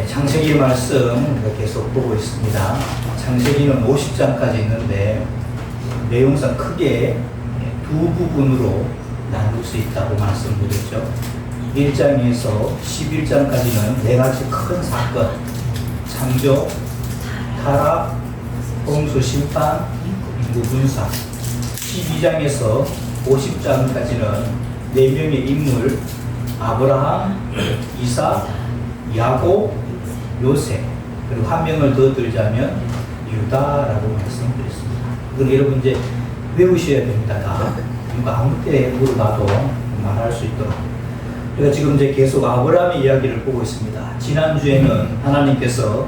창세기 말씀 계속 보고 있습니다. 창세기는 50장까지 있는데 내용상 크게 두 부분으로 나눌 수 있다고 말씀드렸죠. 1장에서 11장까지는 네 가지 큰 사건, 창조, 타락, 홍수 심판, 인구 분사. 12장에서 50장까지는 네 명의 인물, 아브라함, 이삭, 야곱, 요셉, 그리고 한 명을 더 들자면 유다라고 말씀드렸습니다. 이건 여러분 이제 외우셔야 됩니다. 다. 누가 아무 때 물어봐도 말할 수 있도록. 우리가 지금 이제 계속 아브라함의 이야기를 보고 있습니다. 지난주에는 하나님께서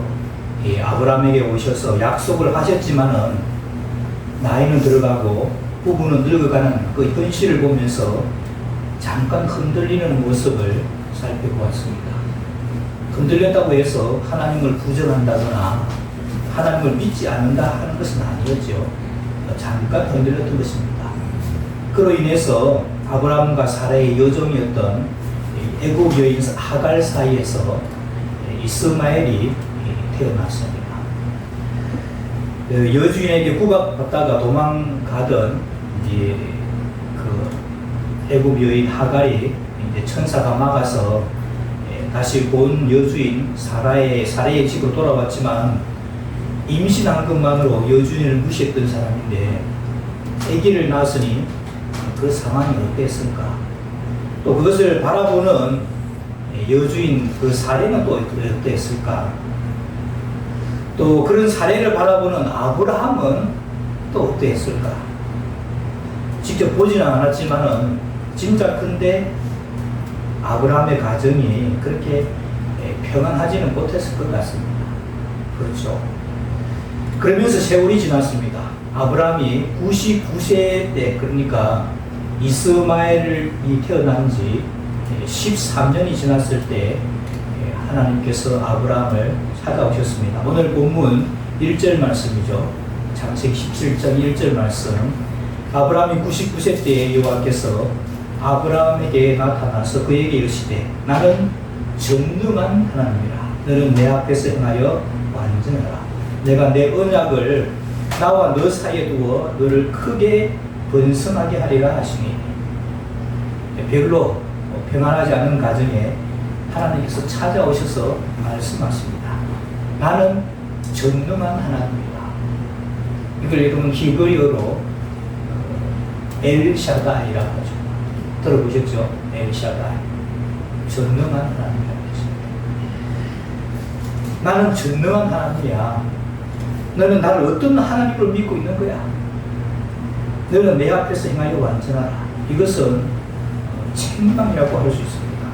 아브라함에게 오셔서 약속을 하셨지만은 나이는 들어가고 부부는 늙어가는 그 현실을 보면서 잠깐 흔들리는 모습을 살펴보았습니다. 흔들렸다고 해서 하나님을 부정한다거나 하나님을 믿지 않는다 하는 것은 아니었죠. 잠깐 흔들렸던 것입니다. 그로 인해서 아브라함과 사라의 여종이었던 애굽 여인 하갈 사이에서 이스마엘이 태어났습니다. 여주인에게 구박받다가 도망가던 이제 그 애굽 여인 하갈이 이제 천사가 막아서 다시 본 여주인 사라의 집으로 돌아왔지만 임신한 것만으로 여주인을 무시했던 사람인데 아기를 낳았으니 그 상황이 어땠을까? 또 그것을 바라보는 여주인 그 사례는 또 어땠을까? 또 그런 사례를 바라보는 아브라함은 또 어땠을까? 직접 보지는 않았지만은 진짜 큰데 아브라함의 가정이 그렇게 평안하지는 못했을 것 같습니다. 그렇죠. 그러면서 세월이 지났습니다. 아브라함이 99세 때, 그러니까 이스마엘이 태어난 지 13년이 지났을 때 하나님께서 아브라함을 찾아오셨습니다. 오늘 본문 1절 말씀이죠. 창세기 17장 1절 말씀. 아브라함이 99세 때에 여호와께서 아브라함에게 나타나서 그에게 이르시되 나는 전능한 하나님이라. 너는 내 앞에서 행하여 완전하라. 내가 내 언약을 나와 너 사이에 두어 너를 크게 번성하게 하리라 하시니, 별로 평안하지 않은 가정에 하나님께서 찾아오셔서 말씀하십니다. 나는 전능한 하나님이다. 이걸 여러분 히브리어로 엘샤다이라고 하죠. 들어보셨죠? 엘샤다이. 전능한 하나님이라고 했습니다. 나는 전능한 하나님이야. 너는 나를 어떤 하나님으로 믿고 있는 거야? 너는 내 앞에서 행하여 완전하라. 이것은 책망이라고 할 수 있습니다.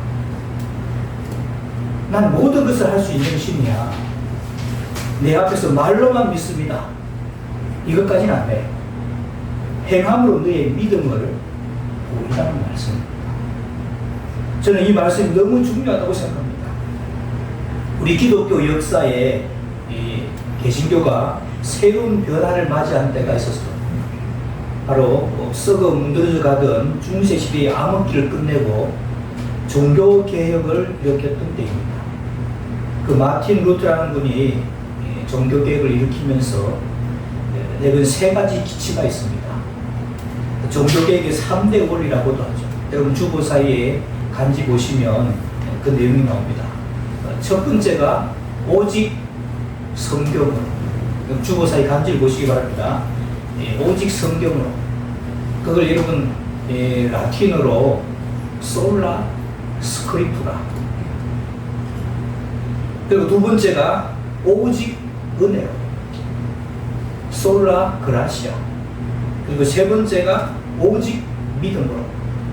난 모든 것을 할 수 있는 신이야. 내 앞에서 말로만 믿습니다. 이것까지는 안 돼. 행함으로 너의 믿음을 보인다는 말씀입니다. 저는 이 말씀이 너무 중요하다고 생각합니다. 우리 기독교 역사에 개신교가 새로운 변화를 맞이한 때가 있었습니다. 바로 썩어 문드러져 가던 중세시대의 암흑기를 끝내고 종교개혁을 일으켰던 때입니다. 그 마틴 루트라는 분이 종교개혁을 일으키면서 내건 세 가지 기치가 있습니다. 종교개혁의 3대 원리라고도 하죠. 여러분 주보 사이에 간지 보시면 그 내용이 나옵니다. 첫 번째가 오직 성경으로. 주보 사이 간지를 보시기 바랍니다. 오직 성경으로. 그걸 여러분 라틴어로 솔라 스크립투라. 그리고 두 번째가 오직 은혜로. 솔라 그라시아. 그리고 세 번째가 오직 믿음으로.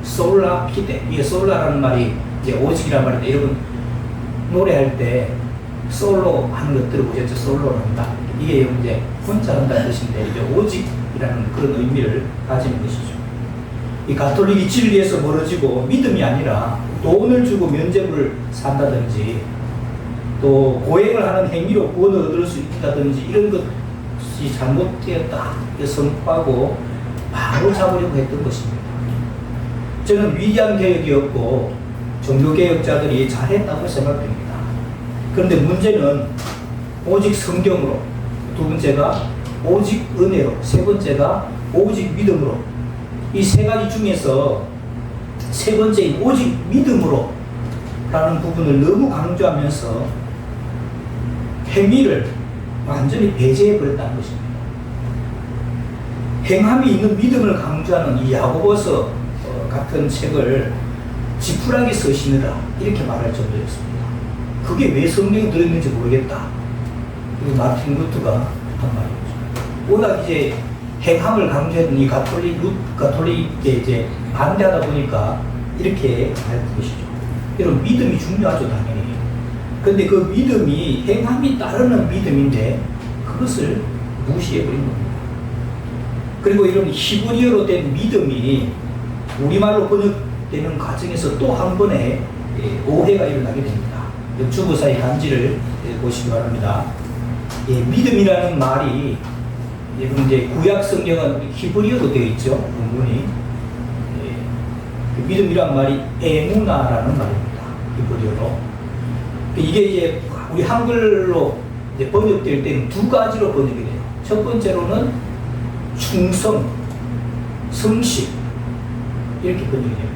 솔라 피데. 이게 솔라라는 말이 이제 오직이라는 말인데, 여러분 노래할 때 솔로 하는 것 들어보셨죠? 솔로를 한다. 이게 이제 혼자 한다는 뜻인데, 이제 오직이라는 그런 의미를 가지는 것이죠. 이 가톨릭이 진리에서 멀어지고 믿음이 아니라 돈을 주고 면죄부를 산다든지 또 고행을 하는 행위로 구원을 얻을 수 있다든지 이런 것이 잘못되었다 선포하고 바로 잡으려고 했던 것입니다. 저는 위대한 개혁이었고 종교개혁자들이 잘했다고 생각됩니다. 그런데 문제는 오직 성경으로, 두 번째가 오직 은혜로, 세 번째가 오직 믿음으로, 이 세 가지 중에서 세 번째인 오직 믿음으로 라는 부분을 너무 강조하면서 행위를 완전히 배제해 버렸다는 것입니다. 행함이 있는 믿음을 강조하는 이 야고보서 같은 책을 지푸라기 쓰시느라 이렇게 말할 정도였습니다. 그게 왜 성경에 들어있는지 모르겠다. 그리고 마틴 루트가 한 말이죠. 워낙 이제 행함을 강조했던 이 가톨릭에 이제 반대하다 보니까 이렇게 할 것이죠. 이런 믿음이 중요하죠, 당연히. 근데 그 믿음이 행함이 따르는 믿음인데 그것을 무시해버린 겁니다. 그리고 이런 히브리어로 된 믿음이 우리말로 번역되는 과정에서 또 한 번의 오해가 일어나게 됩니다. 주보사의 간지를 보시기 바랍니다. 믿음이라는 말이 이제 구약 성경은 히브리어로 되어 있죠. 본문이. 믿음이란 말이 에무나라는 말입니다. 히브리어로. 이게 이제 우리 한글로 이제 번역될 때는 두 가지로 번역이 돼요. 첫 번째로는 충성, 성실 이렇게 번역이 됩니다.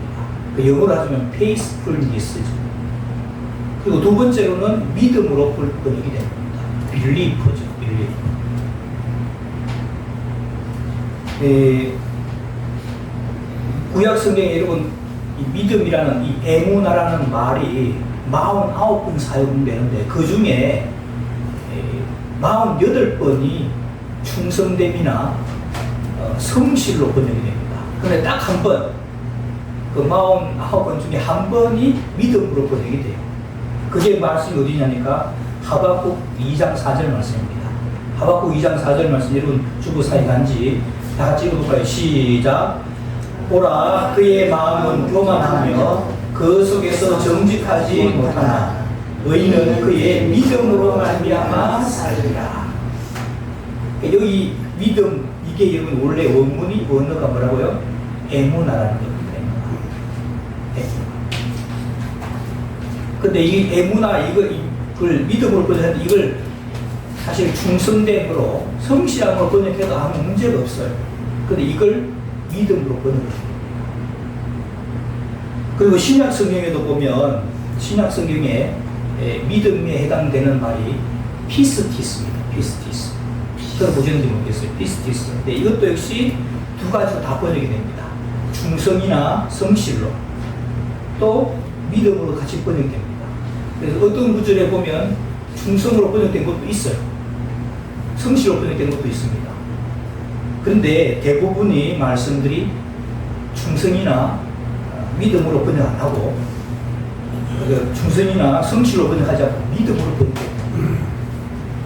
영어로 하자면 faithfulness죠. 그리고 두 번째로는 믿음으로 번역이 됩니다. belief죠. 구약 성경에 여러분 이 믿음이라는 이 에무나라는 말이 49번 사용되는데 그 중에 48번이 충성됨이나 성실로 번역이 됩니다. 그런데 딱 한 번, 그 49번 중에 한 번이 믿음으로 번역이 돼요. 그게 말씀이 어디냐니까 하박국 2장 4절 말씀입니다. 하박국 2장 4절 말씀 여러분 주보사의 간지 다 같이 읽어볼까요? 시작. 보라 그의 마음은 교만하며 그 속에서 정직하지 못하나 의인은 그의 믿음으로 말미암아 살리라. 여기 믿음 이게 여러분 원래 원문이 원어가 뭐라고요? 에무나라는 겁니다. 근데 이 에무나 이걸 믿음으로 번역하는데 이걸 사실 충성됨으로 성실함으로 번역해도 아무 문제가 없어요. 근데 이걸 믿음으로 번역합니다. 그리고 신약 성경에도 보면 신약 성경에 믿음에 해당되는 말이 피스티스입니다. 피스티스. 들어보셨는지 모르겠어요. 피스티스. 근데 이것도 역시 두 가지로 다 번역이 됩니다. 충성이나 성실로 또 믿음으로 같이 번역됩니다. 그래서 어떤 구절에 보면 충성으로 번역된 것도 있어요. 성실로 번역된 것도 있습니다. 그런데 대부분이 말씀들이 충성이나 믿음으로 번역 안 하고 충성이나 성실로 번역하지 않고 믿음으로 번역해요.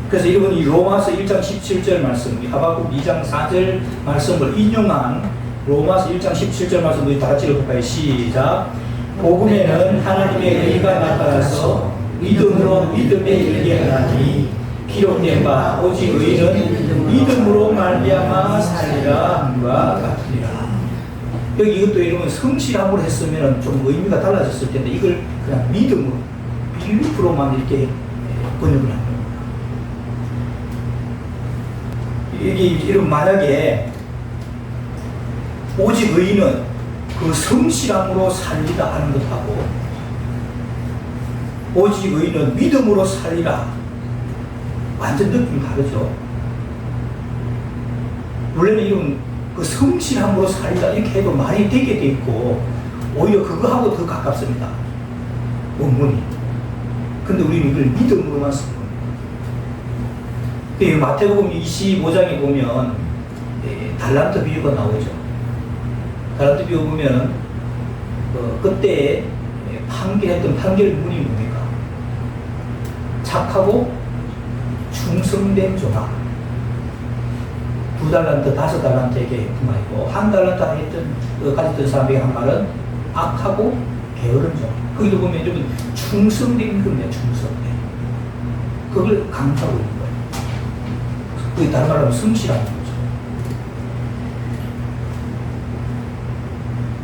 그래서 여러분이 로마서 1장 17절 말씀, 하박국 2장 4절 말씀을 인용한 로마서 1장 17절 말씀 우리 다 같이 읽어볼까요? 시작. 복음에는 하나님의 의가 나타나서 믿음으로 믿음에 이르게 하나니 기록된 바 오직 의인은 믿음으로 말미암아 살리라 함과 같으리라. 여기 이것도 여러분 성실함으로 했으면 좀 의미가 달라졌을 텐데 이걸 그냥 믿음으로 빌리프로만 이렇게 번역을 합니다. 여기 여러분 만약에 오직 의인은 그 성실함으로 살리라 하는 것하고 오직 의인은 믿음으로 살리라 완전 느낌이 다르죠. 원래는 이런 그 성실함으로 살리라 이렇게 해도 말이 되게 돼 있고 오히려 그거하고 더 가깝습니다. 원문이. 근데 우리는 이걸 믿음으로만 쓰는 겁니다. 마태복음 25장에 보면 달란트 비유가 나오죠. 달란트 비유 보면 그때 판결했던 판결문이 뭡니까? 착하고 충성된 조다. 2달란트, 5달란트에게 그 말이고 1달란트 가졌던 사람에게 한 말은 악하고 게으른 조. 거기도 보면 여러분 충성된 겁니다. 충성된. 그걸 강조하고 있는 거예요. 그게 다른 말로 하면 성실한 거죠.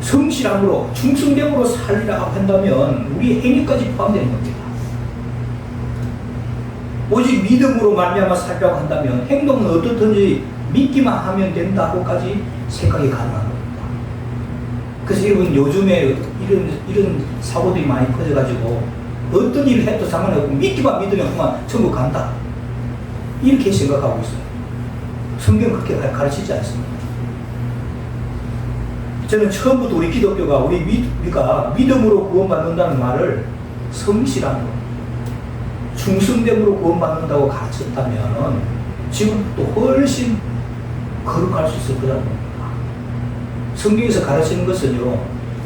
성실함으로 충성됨으로 살리라고 한다면 우리 행위까지 포함되는 겁니다. 오직 믿음으로 말미암아 살라고 한다면 행동은 어떻든지 믿기만 하면 된다고까지 생각이 가능한 겁니다. 그래서 여러분 요즘에 이런 사고들이 많이 퍼져가지고 어떤 일을 해도 상관없고 믿기만 믿으면 그만 천국 간다 이렇게 생각하고 있어요. 성경은 그렇게 가르치지 않습니다. 저는 처음부터 우리 기독교가 우리가 믿음으로 구원받는다는 말을 성실한 것, 충성됨으로 구원받는다고 가르쳤다면 지금도 훨씬 거룩할 수 있을 거라는 겁니다. 성경에서 가르치는 것은요,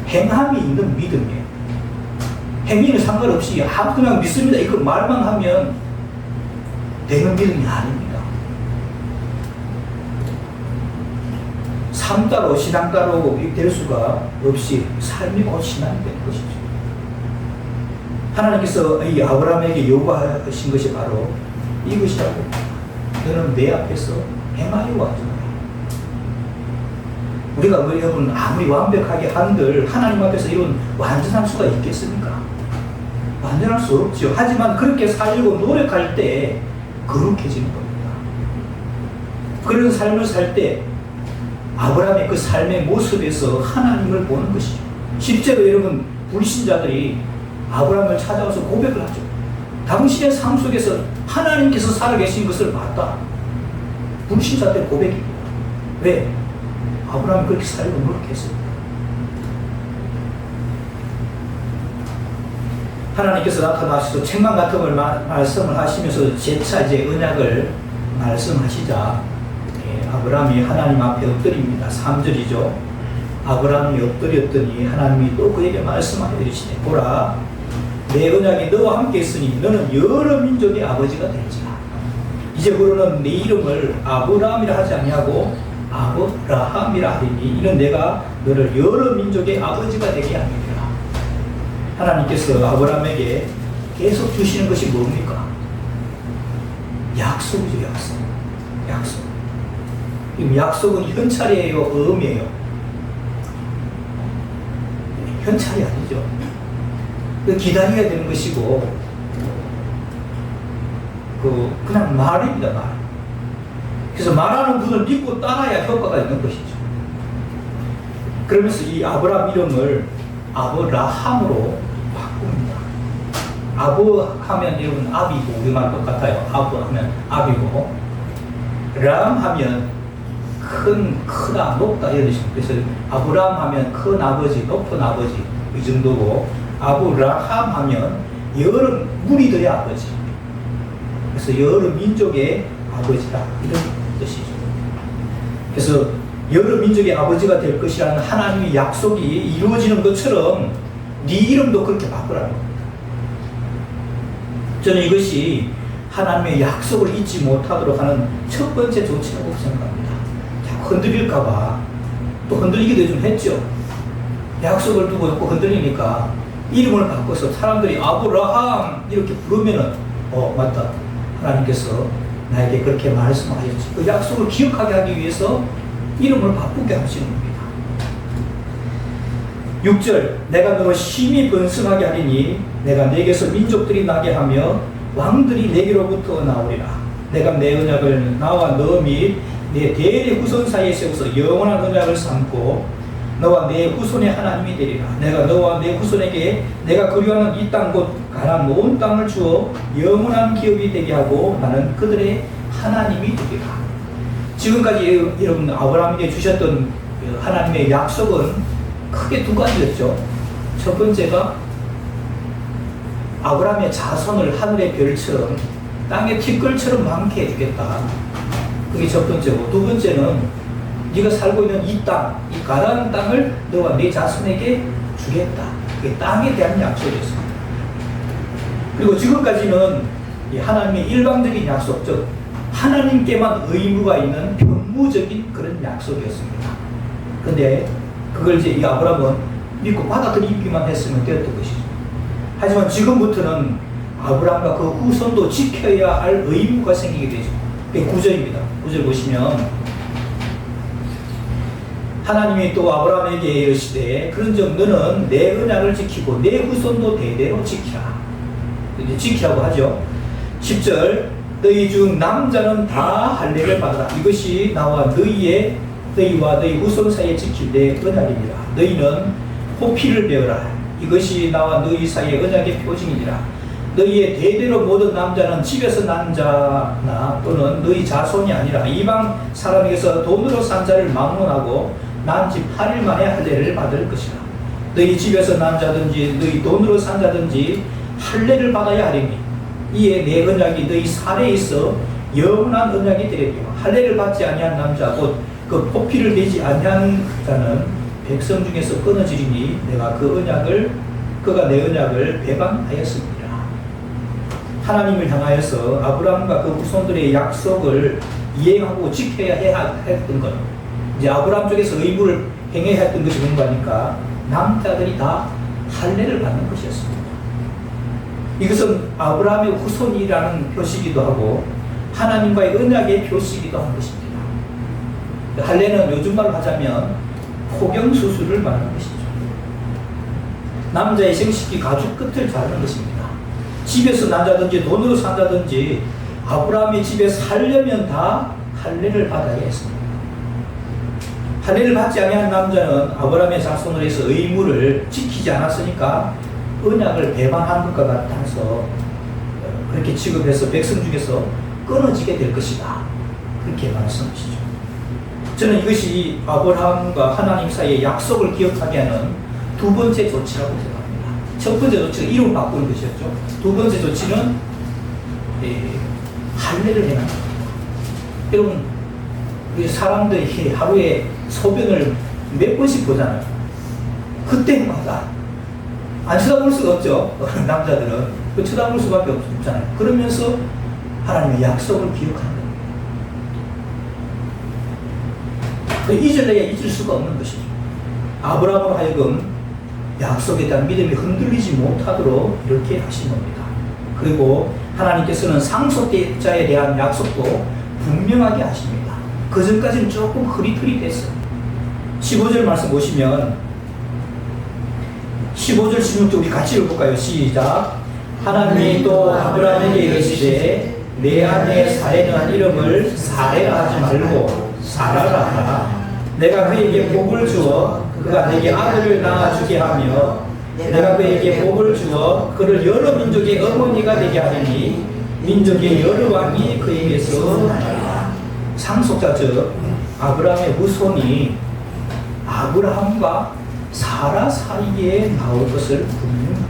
행함이 있는 믿음이에요. 행위는 상관없이 그냥 믿습니다 이거 말만 하면 되는 믿음이 아닙니다. 삶 따로 신앙 따로 될 수가 없이 삶이 곧 신앙이 되는 것이죠. 하나님께서 이 아브라함에게 요구하신 것이 바로 이것이라고. 너는 내 앞에서 행하여 왔잖아. 우리가 여러분 아무리 완벽하게 한들 하나님 앞에서 이런 완전할 수가 있겠습니까? 완전할 수 없죠. 하지만 그렇게 살려고 노력할 때 거룩해지는 겁니다. 그런 삶을 살 때 아브라함의 그 삶의 모습에서 하나님을 보는 것이죠. 실제로 여러분 불신자들이 아브라함을 찾아와서 고백을 하죠. 당신의 삶 속에서 하나님께서 살아계신 것을 봤다. 불신자들의 고백입니다. 왜? 아브라함이 그렇게 살려고 노력했습니다. 하나님께서 나타나셔서 책망 같은 걸 말씀을 하시면서 재차 이제 언약을 말씀하시자 아브라함이 하나님 앞에 엎드립니다. 3절이죠. 아브라함이 엎드렸더니 하나님이 또 그에게 말씀하여 이르시되 보라 내 언약이 너와 함께 있으니 너는 여러 민족의 아버지가 될지라. 이제부로는 네 이름을 아브라함이라 하지 아니하고 아브라함이라 하리니 이는 내가 너를 여러 민족의 아버지가 되게 하리라. 하나님께서 아브라함에게 계속 주시는 것이 뭡니까? 약속이죠. 약속. 약속은 현찰이에요, 음이에요? 현찰이 아니죠. 기다려야 되는 것이고, 그냥 말입니다, 말. 그래서 말하는 분을 믿고 따라야 효과가 있는 것이죠. 그러면서 이 아브라함 이름을 아브라함으로 바꿉니다. 아브 하면 여러분 아비고, 우리말 똑같아요. 아브 하면 아비고, 람 하면 크다, 높다 이런 뜻입니다. 그래서 아브라함 하면 큰 아버지, 높은 아버지 이 정도고 아브라함 하면 여러 무리들의 아버지. 그래서 여러 민족의 아버지다 이런 뜻이죠. 그래서 여러 민족의 아버지가 될 것이라는 하나님의 약속이 이루어지는 것처럼 네 이름도 그렇게 바꾸라는 겁니다. 저는 이것이 하나님의 약속을 잊지 못하도록 하는 첫 번째 조치라고 생각합니다. 흔들릴까봐 또 흔들리기도 좀 했죠. 약속을 두고 흔들리니까 이름을 바꿔서 사람들이 아브라함 이렇게 부르면은 맞다. 하나님께서 나에게 그렇게 말씀하셨지. 그 약속을 기억하게 하기 위해서 이름을 바꾸게 하시는 겁니다. 6절 내가 너를 심히 번성하게 하리니 내가 내게서 민족들이 나게 하며 왕들이 내게로부터 나오리라. 내가 내 언약을 나와 너 및 내 대대 후손 사이에 세워서 영원한 언약을 삼고 너와 내 후손의 하나님이 되리라. 내가 너와 내 후손에게 내가 그리워하는 이 땅 곧 가나안 온 땅을 주어 영원한 기업이 되게 하고 나는 그들의 하나님이 되리라. 지금까지 여러분 아브라함에게 주셨던 하나님의 약속은 크게 두 가지였죠. 첫 번째가 아브라함의 자손을 하늘의 별처럼 땅의 티끌처럼 많게 해주겠다. 그게 첫 번째고, 두 번째는 네가 살고 있는 이 땅, 이 가나안 땅을 너와 네 자손에게 주겠다. 그게 땅에 대한 약속이었습니다. 그리고 지금까지는 하나님의 일방적인 약속, 즉 하나님께만 의무가 있는 변무적인 그런 약속이었습니다. 근데 그걸 이제 이 아브라함은 믿고 받아들이기만 했으면 되었던 것이죠. 하지만 지금부터는 아브라함과 그 후손도 지켜야 할 의무가 생기게 되죠. 그게 9절입니다. 9절 보시면 하나님이 또 아브라함에게 이르시되 그런즉 너는 내 언약을 지키고 내 후손도 대대로 지키라. 이제 지키라고 하죠. 10절 너희 중 남자는 다 할례를 받으라. 이것이 나와 너희와 너희 후손 사이에 지킬 내 언약이니라. 너희는 호피를 베어라. 이것이 나와 너희 사이의 언약의 표징이니라. 너희의 대대로 모든 남자는 집에서 난 자나 또는 너희 자손이 아니라 이방 사람에게서 돈으로 산 자를 막론하고 난 지 8일 만에 할례를 받을 것이라. 너희 집에서 난 자든지 너희 돈으로 산 자든지 할례를 받아야 하리니 이에 내 언약이 너희 살에 있어 영원한 언약이 되리라. 할례를 받지 아니한 남자 곧 그 포피를 베지 아니한 자는 백성 중에서 끊어지리니 내가 그가 내 언약을 배반하였습니다. 하나님을 향하여서 아브라함과 그 후손들의 약속을 이행하고 지켜야 했던 것, 이제 아브라함 쪽에서 의무를 행해야 했던 것이 뭔가니까 남자들이 다 할례를 받는 것이었습니다. 이것은 아브라함의 후손이라는 표시이기도 하고 하나님과의 언약의 표시이기도 한 것입니다. 할례는 요즘 말로 하자면 포경 수술을 말하는 것이죠. 남자의 생식기 가죽 끝을 자르는 것입니다. 집에서 난다든지 돈으로 산다든지 아브라함의 집에 살려면 다 할례를 받아야 했습니다. 할례를 받지 아니한 남자는 아브라함의 자손으로 해서 의무를 지키지 않았으니까 언약을 배반한 것과 같아서 그렇게 취급해서 백성 중에서 끊어지게 될 것이다. 그렇게 말씀하시죠. 저는 이것이 아브라함과 하나님 사이의 약속을 기억하게 하는 두 번째 조치라고 생각합니다. 첫 번째 조치가 이름 바꾸는 것이었죠. 두 번째 조치는 할례를 해나가는 겁니다. 여러분, 사람들이 하루에 소변을 몇 번씩 보잖아요. 그때마다 안 쳐다볼 수가 없죠. 남자들은 쳐다볼 수밖에 없잖아요. 그러면서 하나님의 약속을 기억하는 겁니다. 잊을래야 잊을 수가 없는 것이죠. 아브라함으로 하여금 약속에 대한 믿음이 흔들리지 못하도록 이렇게 하신 겁니다. 그리고 하나님께서는 상속자에 대한 약속도 분명하게 하십니다. 그 전까지는 조금 흐릿흐릿했어요. 15절 말씀 보시면 15절 16절 우리 같이 읽어볼까요? 시작. 하나님이 또 아브라함에게 이르시되 내 아내 사레는 이름을 사레라 하지 말고 사라라 하라. 내가 그에게 복을 주어 그가 내게 아들을 낳아주게 하며 내가 그에게 복을 주어 그를 여러 민족의 어머니가 되게 하리니 민족의 여러 왕이 그에게서 나리라. 상속자 즉 아브라함의 후손이 아브라함과 사라 사이에 나올 것을 분명합니다.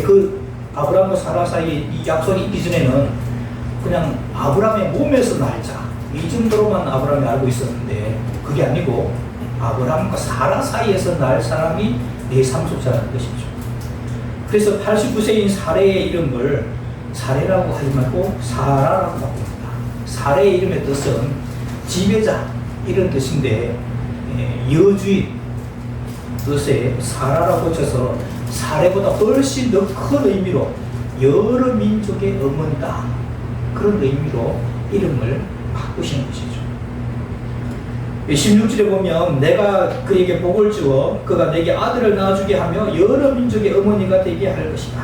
그 아브라함과 사라 사이에 이 약속이 있기 전에는 그냥 아브라함의 몸에서 날자 이 정도로만 아브라함이 알고 있었는데 그게 아니고 아브라함과 사라 사이에서 날 사람이 내 상속자라는 것이죠. 그래서 89세인 사레의 이름을 사레라고 하지 말고 사라라고 바꿉니다. 사레의 이름의 뜻은 지배자 이런 뜻인데 여주인 뜻에 사라라고 쳐서 사레보다 훨씬 더 큰 의미로 여러 민족의 어머니다 그런 의미로 이름을 바꾸신 것이죠. 16절에 보면 내가 그에게 복을 주어 그가 내게 아들을 낳아주게 하며 여러 민족의 어머니가 되게 할 것이다.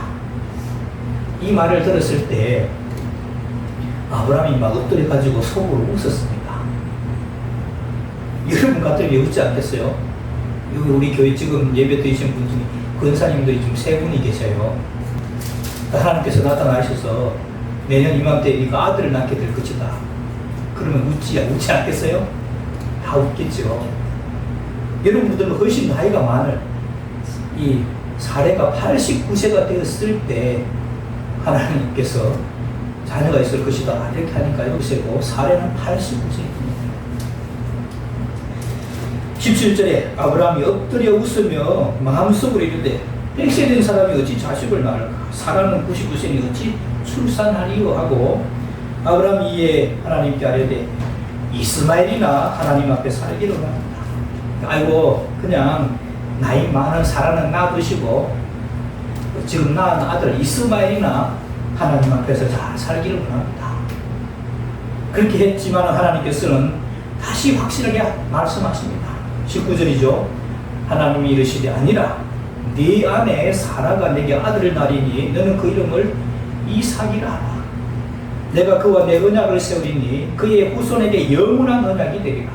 이 말을 들었을 때 아브라함이 막 엎드려 가지고 속으로 웃었습니다. 여러분 같으면 웃지 않겠어요? 여기 우리 교회 지금 예배 드리신 분 중에 권사님들이 지금 세 분이 계셔요. 하나님께서 나타나셔서 내년 이맘때 네가 아들을 낳게 될 것이다. 그러면 웃지 않겠어요? 다 웃겠죠. 여러분들은 훨씬 나이가 많을 이 사례가 89세가 되었을 때 하나님께서 자녀가 있을 것이다 이렇게 하니까 여기서고 사례는 89세입니다. 17절에 아브라함이 엎드려 웃으며 마음속으로 이르되 100세 된 사람이 어찌 자식을 낳을까? 사라는 99세니 어찌 출산하리요? 하고 아브라함이 이에 하나님께 아뢰되 이스마엘이나 하나님 앞에 살기로 합니다. 아이고 그냥 나이 많은 사라는 놔두시고 지금 낳은 아들 이스마엘이나 하나님 앞에서 잘 살기를 원합니다. 그렇게 했지만 하나님께서는 다시 확실하게 말씀하십니다. 19절이죠. 하나님이 이르시되 아니라 네 아내 사라가 내게 아들을 낳으리니 너는 그 이름을 이삭이라 하라. 내가 그와 내 언약을 세우리니 그의 후손에게 영원한 언약이 되리라.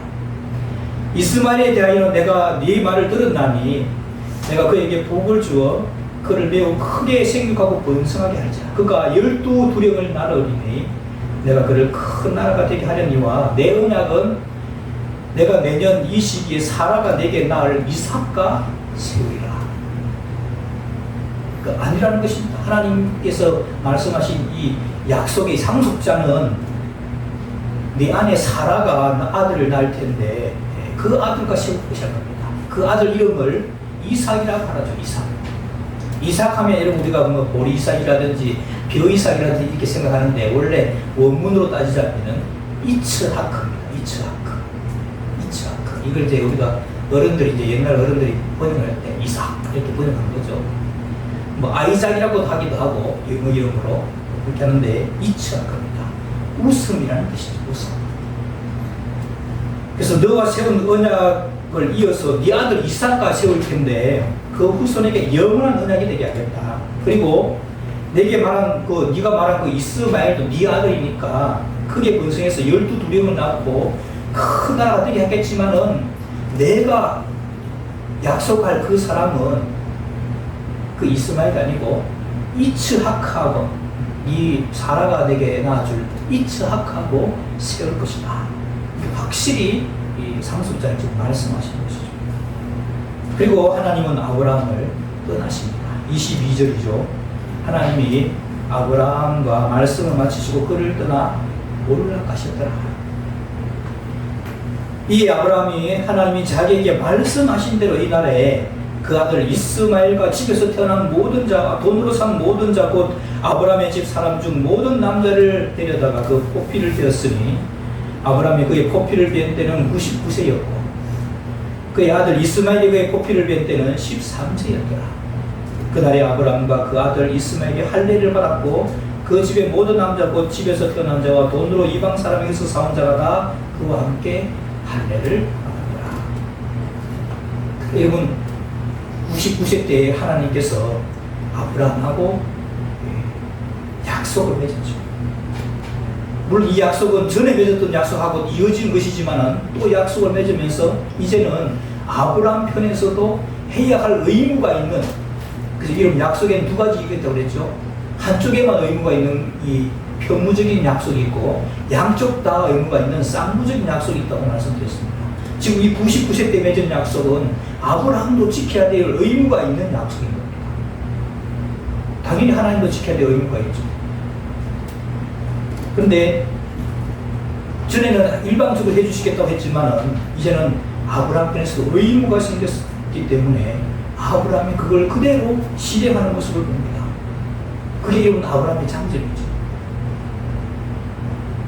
이스마엘에 대하여는 내가 네 말을 들었나니 내가 그에게 복을 주어 그를 매우 크게 생육하고 번성하게 할지라. 그가 12두령을 낳으리니 내가 그를 큰 나라가 되게 하려니와 내 언약은 내가 내년 이 시기에 사라가 내게 낳을 이삭과 세우리라. 그 아니라는 것입니다. 하나님께서 말씀하신 이 약속의 상속자는 네 안에 사라가 아들을 낳을 텐데 그 아들과 세울 것이라 겁니다. 그 아들 이름을 이삭이라고 하죠. 이삭 하면 여러분 우리가 뭐 보리 이삭이라든지 벼 이삭이라든지 이렇게 생각하는데 원래 원문으로 따지자면은 이츠하크입니다. 이츠하크. 이걸 이제 우리가 어른들이 이제 옛날 어른들이 번역할 때 이삭 이렇게 번역한 거죠. 뭐 아이작이라고 하기도 하고 영어 이름으로 그렇게 하는데 이츠하크입니다. 웃음이라는 뜻이죠. 웃음. 그래서 너와 세운 언약을 이어서 네 아들 이삭과 세울 텐데 그 후손에게 영원한 언약이 되게 하겠다. 그리고 네가 말한 그 이스마엘도 네 아들이니까 크게 번성해서 12두령을 낳고 큰 나라가 되게 하겠지만은 내가 약속할 그 사람은 그 이스마엘이 아니고 이츠하크하고 이 사라가 내게 낳아줄 이츠하크하고 세울 것이다. 확실히 이 상속자를 지금 말씀하시는 것이죠. 그리고 하나님은 아브라함을 떠나십니다. 22절이죠. 하나님이 아브라함과 말씀을 마치시고 그를 떠나 올라가셨더라. 이 아브라함이 하나님이 자기에게 말씀하신 대로 이 날에 그 아들 이스마엘과 집에서 태어난 모든 자, 돈으로 산 모든 자, 곧 아브라함의 집 사람 중 모든 남자를 데려다가 그 포피를 베었으니 아브라함이 그의 포피를 벤 때는 99세였고 그의 아들 이스마엘이 그의 포피를 벤 때는 13세였더라. 그날에 아브라함과 그 아들 이스마엘이 할례를 받았고 그 집의 모든 남자 곧 집에서 태어난 자와 돈으로 이방 사람에게서 사온 자가 다 그와 함께 할례를 받았더라. 여러분 99세 때에 하나님께서 아브라함하고 약속을 맺었죠. 물론 이 약속은 전에 맺었던 약속하고 이어진 것이지만 또 약속을 맺으면서 이제는 아브라함 편에서도 해야 할 의무가 있는, 그래서 이런 약속에는 두 가지 있다고 그랬죠. 한쪽에만 의무가 있는 이 편무적인 약속이 있고 양쪽 다 의무가 있는 쌍무적인 약속이 있다고 말씀드렸습니다. 지금 이 99세 때 맺은 약속은 아브라함도 지켜야 될 의무가 있는 약속인 겁니다. 당연히 하나님도 지켜야 될 의무가 있죠. 그런데 전에는 일방적으로 해주시겠다고 했지만 이제는 아브라함 편에서 의무가 생겼기 때문에 아브라함이 그걸 그대로 실행하는 모습을 봅니다. 그게 여러분 아브라함의 장점이죠.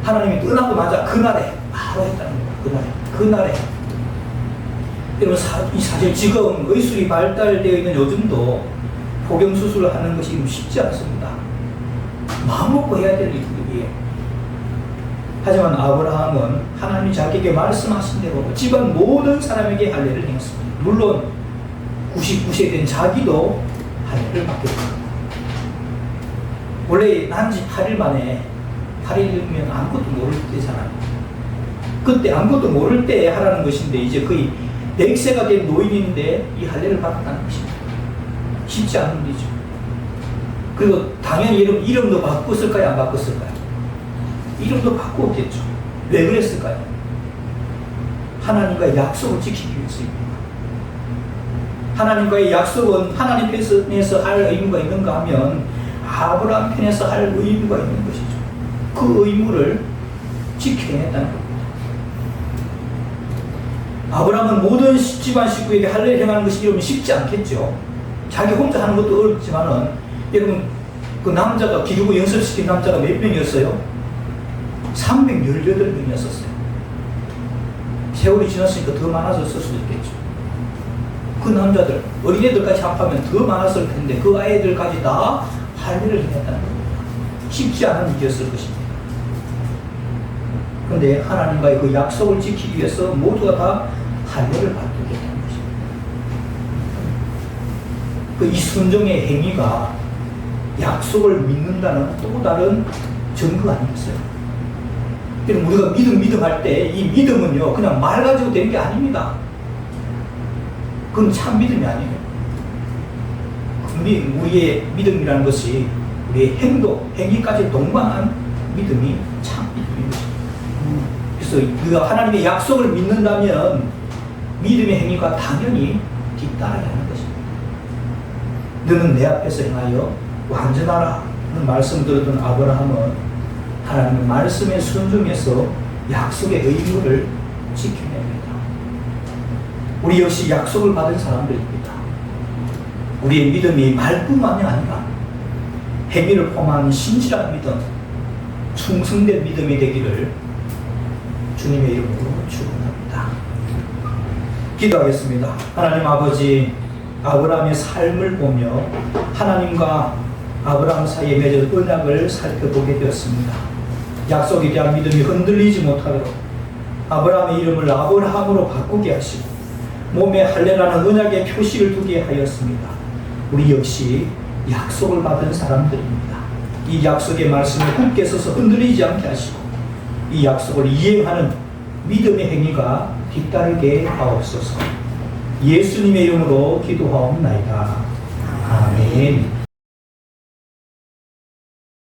하나님이 떠나고마자 그날에 바로 했다는 거예요. 그날에 여러분 사실 지금 의술이 발달되어 있는 요즘도 포경수술을 하는 것이 쉽지 않습니다. 마음먹고 해야 될 일이에요. 하지만 아브라함은 하나님이 자기에게 말씀하신 대로 집안 모든 사람에게 할례를 행했습니다. 물론 99세 된 자기도 할례를 받게 됩니다. 원래 난지 8일 만에 8일이면 아무것도 모를 때잖아요. 그때 아무것도 모를 때 하라는 것인데 이제 거의 100세가 된 노인인데 이 할례를 받았다는 것입니다. 쉽지 않은 일이죠. 그리고 당연히 이름도 바꿨을까요? 안 바꿨을까요? 이름도 바꾸었겠죠. 왜 그랬을까요? 하나님과의 약속을 지키기 위해서입니다. 하나님과의 약속은 하나님 편에서 할 의무가 있는가 하면 아브라함 편에서 할 의무가 있는 것이죠. 그 의무를 지켜야 했다는 겁니다. 아브라함은 모든 집안 식구에게 할례를 행하는 것이 여러분 쉽지 않겠죠. 자기 혼자 하는 것도 어렵지만은 여러분 그 남자가 기르고 연습시킨 남자가 몇 명이었어요? 318명이었었어요. 세월이 지났으니까 더 많아졌을 수도 있겠죠. 그 남자들, 어린애들까지 합하면 더 많았을 텐데 그 아이들까지 다 할례를 행했다는 겁니다. 쉽지 않은 일이었을 것입니다. 그런데 하나님과의 그 약속을 지키기 위해서 모두가 다 할례를 받게 됐다는 것입니다. 그 이 순종의 행위가 약속을 믿는다는 또 다른 증거 아니겠어요? 그럼 우리가 믿음 할 때 이 믿음은요 그냥 말 가지고 되는 게 아닙니다. 그건 참 믿음이 아니에요. 우리의 믿음이라는 것이 우리의 행위까지 동반한 믿음이 참 믿음입니다. 그래서 우리가 하나님의 약속을 믿는다면 믿음의 행위가 당연히 뒤따라야 하는 것입니다. 너는 내 앞에서 행하여 완전하라 하는 말씀 들었던 아브라함은 하나님의 말씀에 순종해서 약속의 의무를 지켜냅니다. 우리 역시 약속을 받은 사람들입니다. 우리의 믿음이 말뿐만이 아니라 행위를 포함한 신실한 믿음, 충성된 믿음이 되기를 주님의 이름으로 축원합니다. 기도하겠습니다. 하나님 아버지, 아브라함의 삶을 보며 하나님과 아브라함 사이에 맺은 언약을 살펴보게 되었습니다. 약속에 대한 믿음이 흔들리지 못하도록 아브라함의 이름을 아브라함으로 바꾸게 하시고 몸에 할례라는 언약의 표시를 두게 하였습니다. 우리 역시 약속을 받은 사람들입니다. 이 약속의 말씀에 굳게 서서 흔들리지 않게 하시고 이 약속을 이행하는 믿음의 행위가 뒤따르게 하옵소서. 예수님의 이름으로 기도하옵나이다. 아멘.